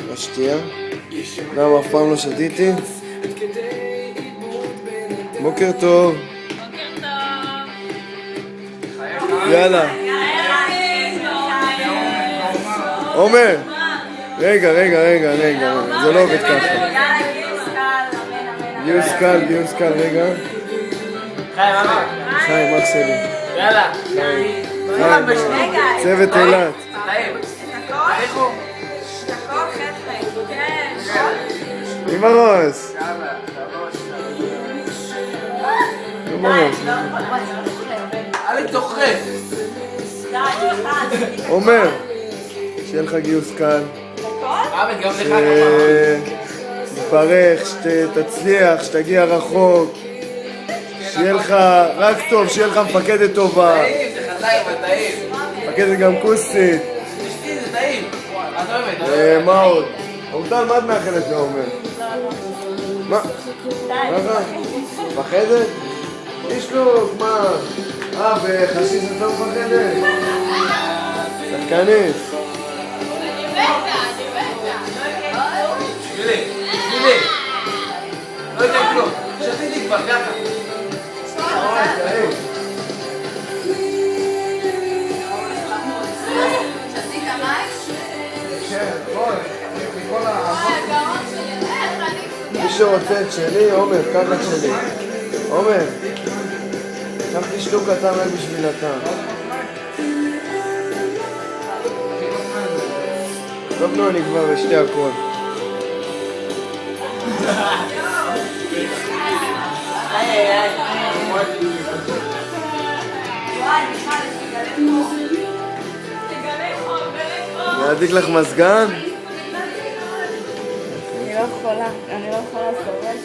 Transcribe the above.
לא שתייה. גם אף פעם לא שתיתי. בוקר טוב. יאללה. עומר. רגע, זה לא עובד ככה. גיוס קל, רגע. חיים, אח שלי. יאללה. חיים, צוות אילת. עם הראש. עם הראש. אלה תוכל. עומר, שיהיה לך גיוס קל. גם לך שתתברך, שתצליח, שתגיע רחוק. שיהיה לך רק טוב, שיהיה לך מפקדת טובה. טעים, זה חזאי וטעים. מפקדת גם כוסית. אשתי זה טעים. את אוהבת. מה עוד? אורטל, מה את מאחלת לעומר? מה? ככה? מפחדת? תשלוק, מה? וחשיש את לא מפחדת? שחקנית. שבילי. לא יודע כלום. שתיתי כבר ככה. שתית מים? כן, מי שרוצה את שלי, עומר, קח את שלי. עומר, קח תשלוק קטן רק בשביל אתה. טוב, נו, אני כבר אשתי הכל. אני אדליק לך מזגן? אני לא יכולה לסובב.